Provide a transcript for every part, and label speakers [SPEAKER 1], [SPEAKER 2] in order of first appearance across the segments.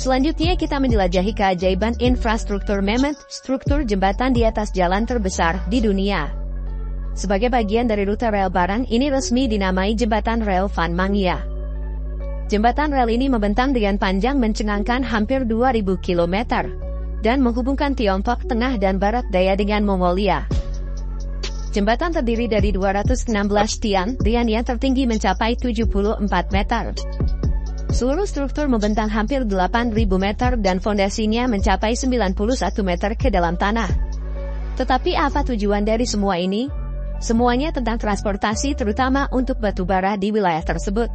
[SPEAKER 1] Selanjutnya kita menjelajahi keajaiban infrastruktur Mammoth, struktur jembatan di atas jalan terbesar di dunia. Sebagai bagian dari rute rel barang, ini resmi dinamai Jembatan Rel Van Mangia. Jembatan rel ini membentang dengan panjang mencengangkan hampir 2000 km dan menghubungkan Tiongkok Tengah dan Barat Daya dengan Mongolia. Jembatan terdiri dari 216 tiang dengan yang tertinggi mencapai 74 meter. Seluruh struktur membentang hampir 8.000 meter dan fondasinya mencapai 91 meter ke dalam tanah. Tetapi apa tujuan dari semua ini? Semuanya tentang transportasi terutama untuk batu bara di wilayah tersebut.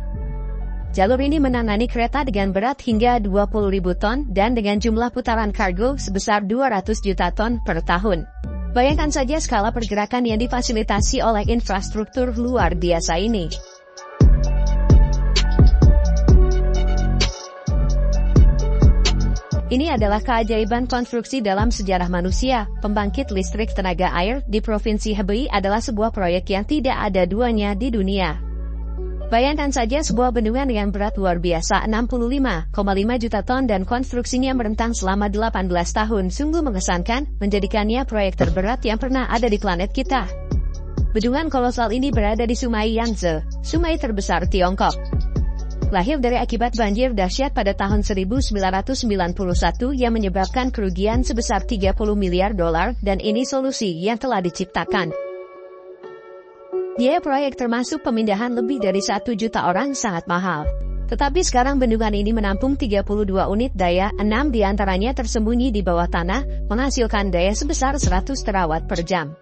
[SPEAKER 1] Jalur ini menangani kereta dengan berat hingga 20.000 ton dan dengan jumlah putaran kargo sebesar 200 juta ton per tahun. Bayangkan saja skala pergerakan yang difasilitasi oleh infrastruktur luar biasa ini. Ini adalah keajaiban konstruksi dalam sejarah manusia. Pembangkit listrik tenaga air di Provinsi Hebei adalah sebuah proyek yang tidak ada duanya di dunia. Bayangkan saja sebuah bendungan dengan berat luar biasa 65,5 juta ton dan konstruksinya merentang selama 18 tahun. Sungguh mengesankan, menjadikannya proyek terberat yang pernah ada di planet kita. Bendungan kolosal ini berada di Sungai Yangtze, sungai terbesar Tiongkok. Lahir dari akibat banjir dahsyat pada tahun 1991 yang menyebabkan kerugian sebesar 30 miliar dolar dan ini solusi yang telah diciptakan. Biaya proyek termasuk pemindahan lebih dari 1 juta orang sangat mahal. Tetapi sekarang bendungan ini menampung 32 unit daya, 6 diantaranya tersembunyi di bawah tanah, menghasilkan daya sebesar 100 terawatt per jam.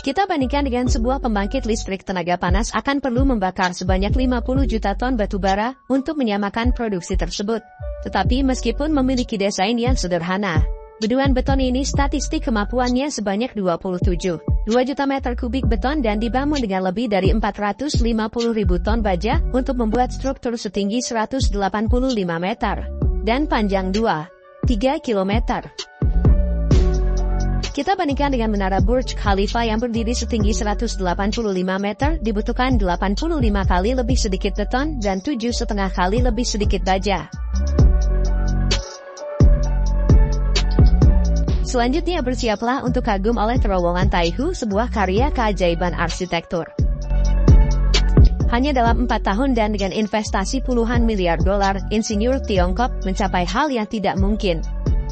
[SPEAKER 1] Kita bandingkan dengan sebuah pembangkit listrik tenaga panas akan perlu membakar sebanyak 50 juta ton batu bara untuk menyamakan produksi tersebut. Tetapi meskipun memiliki desain yang sederhana, bendungan beton ini statistik kemampuannya sebanyak 2 juta meter kubik beton dan dibangun dengan lebih dari 450.000 ton baja untuk membuat struktur setinggi 185 meter dan panjang 2,3 kilometer. Kita bandingkan dengan menara Burj Khalifa yang berdiri setinggi 185 meter, dibutuhkan 85 kali lebih sedikit beton dan 7,5 kali lebih sedikit baja. Selanjutnya bersiaplah untuk kagum oleh terowongan Taihu, sebuah karya keajaiban arsitektur. Hanya dalam 4 tahun dan dengan investasi puluhan miliar dolar, insinyur Tiongkok mencapai hal yang tidak mungkin.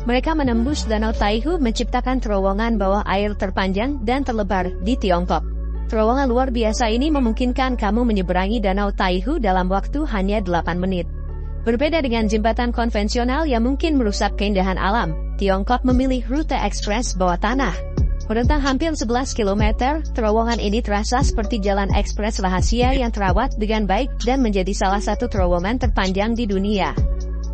[SPEAKER 1] Mereka menembus Danau Taihu menciptakan terowongan bawah air terpanjang dan terlebar di Tiongkok. Terowongan luar biasa ini memungkinkan kamu menyeberangi Danau Taihu dalam waktu hanya 8 menit. Berbeda dengan jembatan konvensional yang mungkin merusak keindahan alam, Tiongkok memilih rute ekspres bawah tanah. Merentang hampir 11 km, terowongan ini terasa seperti jalan ekspres rahasia yang terawat dengan baik dan menjadi salah satu terowongan terpanjang di dunia.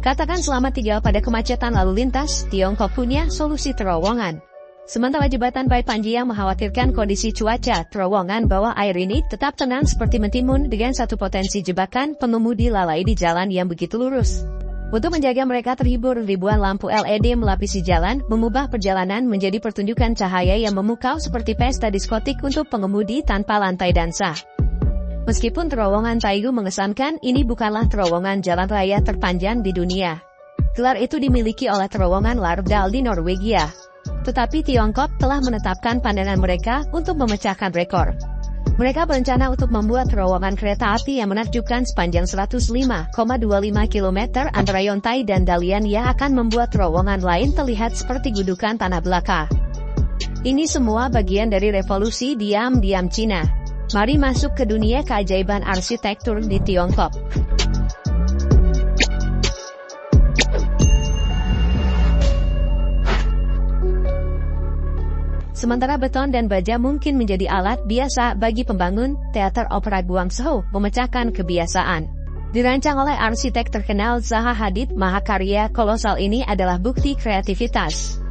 [SPEAKER 1] Katakan selama tinggal pada kemacetan lalu lintas, Tiongkok punya solusi terowongan. Sementara jembatan Bai Panjang mengkhawatirkan kondisi cuaca, terowongan bawah air ini tetap tenang seperti mentimun dengan satu potensi jebakan pengemudi lalai di jalan yang begitu lurus. Untuk menjaga mereka terhibur, ribuan lampu LED melapisi jalan, mengubah perjalanan menjadi pertunjukan cahaya yang memukau seperti pesta diskotik untuk pengemudi tanpa lantai dansa. Meskipun terowongan Taihu mengesankan, ini bukanlah terowongan jalan raya terpanjang di dunia. Gelar itu dimiliki oleh terowongan Lardal di Norwegia. Tetapi Tiongkok telah menetapkan pandangan mereka untuk memecahkan rekor. Mereka berencana untuk membuat terowongan kereta api yang menakjubkan sepanjang 105,25 km antara Yontai dan Dalian yang akan membuat terowongan lain terlihat seperti gudukan tanah belaka. Ini semua bagian dari revolusi diam-diam Cina. Mari masuk ke dunia keajaiban arsitektur di Tiongkok. Sementara beton dan baja mungkin menjadi alat biasa bagi pembangun, teater opera Guangzhou memecahkan kebiasaan. Dirancang oleh arsitek terkenal Zaha Hadid, mahakarya kolosal ini adalah bukti kreativitas.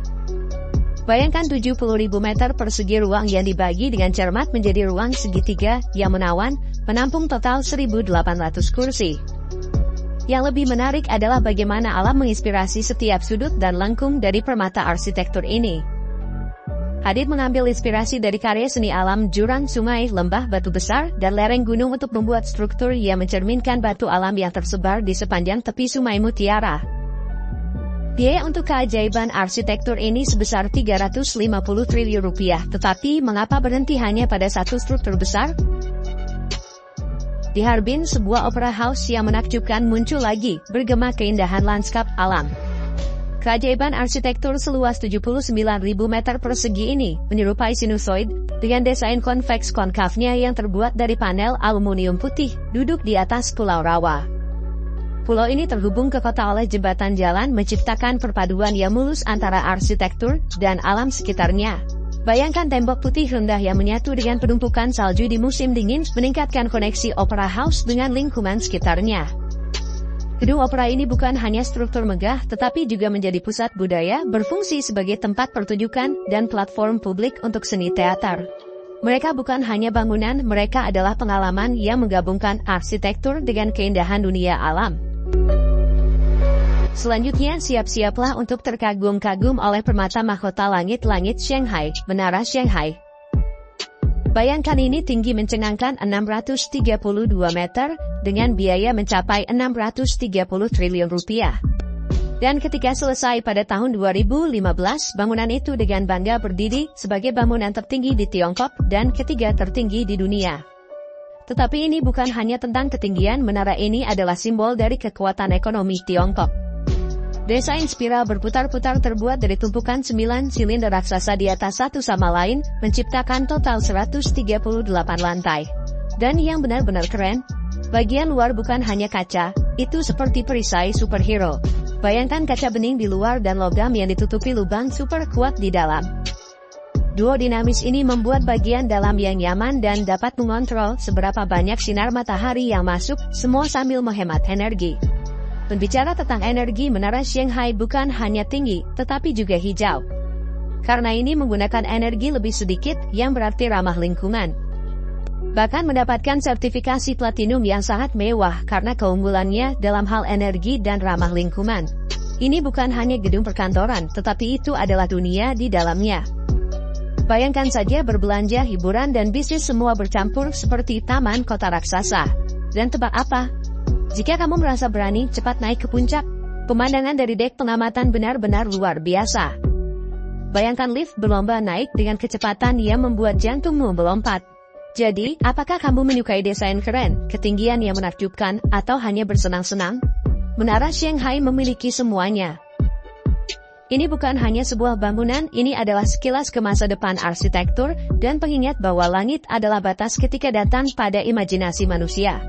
[SPEAKER 1] Bayangkan 70.000 meter persegi ruang yang dibagi dengan cermat menjadi ruang segitiga yang menawan, menampung total 1.800 kursi. Yang lebih menarik adalah bagaimana alam menginspirasi setiap sudut dan lengkung dari permata arsitektur ini. Hadid mengambil inspirasi dari karya seni alam jurang sungai, lembah batu besar, dan lereng gunung untuk membuat struktur yang mencerminkan batu alam yang tersebar di sepanjang tepi Sungai Mutiara. Biaya untuk keajaiban arsitektur ini sebesar 350 triliun rupiah, tetapi mengapa berhenti hanya pada satu struktur besar? Di Harbin, sebuah opera house yang menakjubkan muncul lagi, bergema keindahan lanskap alam. Keajaiban arsitektur seluas 79.000 meter persegi ini menyerupai sinusoid dengan desain konveks konkavnya yang terbuat dari panel aluminium putih, duduk di atas pulau rawa. Pulau ini terhubung ke kota oleh jembatan jalan, menciptakan perpaduan yang mulus antara arsitektur dan alam sekitarnya. Bayangkan tembok putih rendah yang menyatu dengan penumpukan salju di musim dingin, meningkatkan koneksi opera house dengan lingkungan sekitarnya. Gedung opera ini bukan hanya struktur megah, tetapi juga menjadi pusat budaya, berfungsi sebagai tempat pertunjukan dan platform publik untuk seni teater. Mereka bukan hanya bangunan, mereka adalah pengalaman yang menggabungkan arsitektur dengan keindahan dunia alam. Selanjutnya, siap-siaplah untuk terkagum-kagum oleh permata mahkota langit-langit Shanghai, Menara Shanghai. Bayangkan ini tinggi mencengangkan 632 meter, dengan biaya mencapai 630 triliun rupiah. Dan ketika selesai pada tahun 2015, bangunan itu dengan bangga berdiri sebagai bangunan tertinggi di Tiongkok dan ketiga tertinggi di dunia. Tetapi ini bukan hanya tentang ketinggian, menara ini adalah simbol dari kekuatan ekonomi Tiongkok. Desain spiral berputar-putar terbuat dari tumpukan 9 silinder raksasa di atas satu sama lain, menciptakan total 138 lantai. Dan yang benar-benar keren, bagian luar bukan hanya kaca, itu seperti perisai superhero. Bayangkan kaca bening di luar dan logam yang ditutupi lubang super kuat di dalam. Duo dinamis ini membuat bagian dalam yang nyaman dan dapat mengontrol seberapa banyak sinar matahari yang masuk, semua sambil menghemat energi. Berbicara tentang energi, Menara Shanghai bukan hanya tinggi, tetapi juga hijau. Karena ini menggunakan energi lebih sedikit, yang berarti ramah lingkungan. Bahkan mendapatkan sertifikasi platinum yang sangat mewah karena keunggulannya dalam hal energi dan ramah lingkungan. Ini bukan hanya gedung perkantoran, tetapi itu adalah dunia di dalamnya. Bayangkan saja berbelanja, hiburan, dan bisnis semua bercampur seperti taman kota raksasa. Dan tebak apa? Jika kamu merasa berani, cepat naik ke puncak. Pemandangan dari dek pengamatan benar-benar luar biasa. Bayangkan lift berlomba naik dengan kecepatan yang membuat jantungmu melompat. Jadi, apakah kamu menyukai desain keren, ketinggian yang menakjubkan, atau hanya bersenang-senang? Menara Shanghai memiliki semuanya. Ini bukan hanya sebuah bangunan, ini adalah sekilas ke masa depan arsitektur, dan pengingat bahwa langit adalah batas ketika datang pada imajinasi manusia.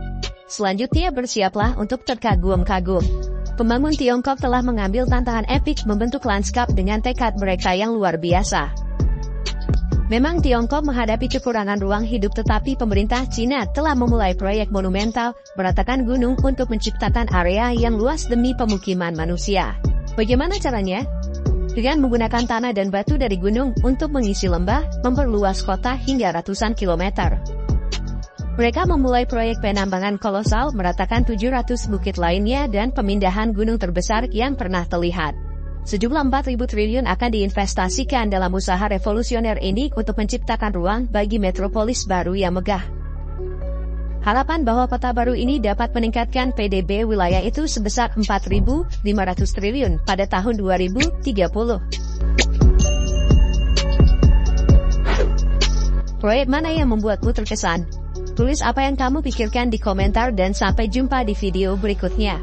[SPEAKER 1] Selanjutnya, bersiaplah untuk terkagum-kagum. Pembangun Tiongkok telah mengambil tantangan epik membentuk lanskap dengan tekad mereka yang luar biasa. Memang Tiongkok menghadapi kekurangan ruang hidup, tetapi pemerintah Cina telah memulai proyek monumental, meratakan gunung untuk menciptakan area yang luas demi pemukiman manusia. Bagaimana caranya? Dengan menggunakan tanah dan batu dari gunung untuk mengisi lembah, memperluas kota hingga ratusan kilometer. Mereka memulai proyek penambangan kolosal, meratakan 700 bukit lainnya, dan pemindahan gunung terbesar yang pernah terlihat. Sejumlah 4.000 triliun akan diinvestasikan dalam usaha revolusioner ini untuk menciptakan ruang bagi metropolis baru yang megah. Harapan bahwa kota baru ini dapat meningkatkan PDB wilayah itu sebesar 4.500 triliun pada tahun 2030. Proyek mana yang membuatmu terkesan? Tulis apa yang kamu pikirkan di komentar dan sampai jumpa di video berikutnya.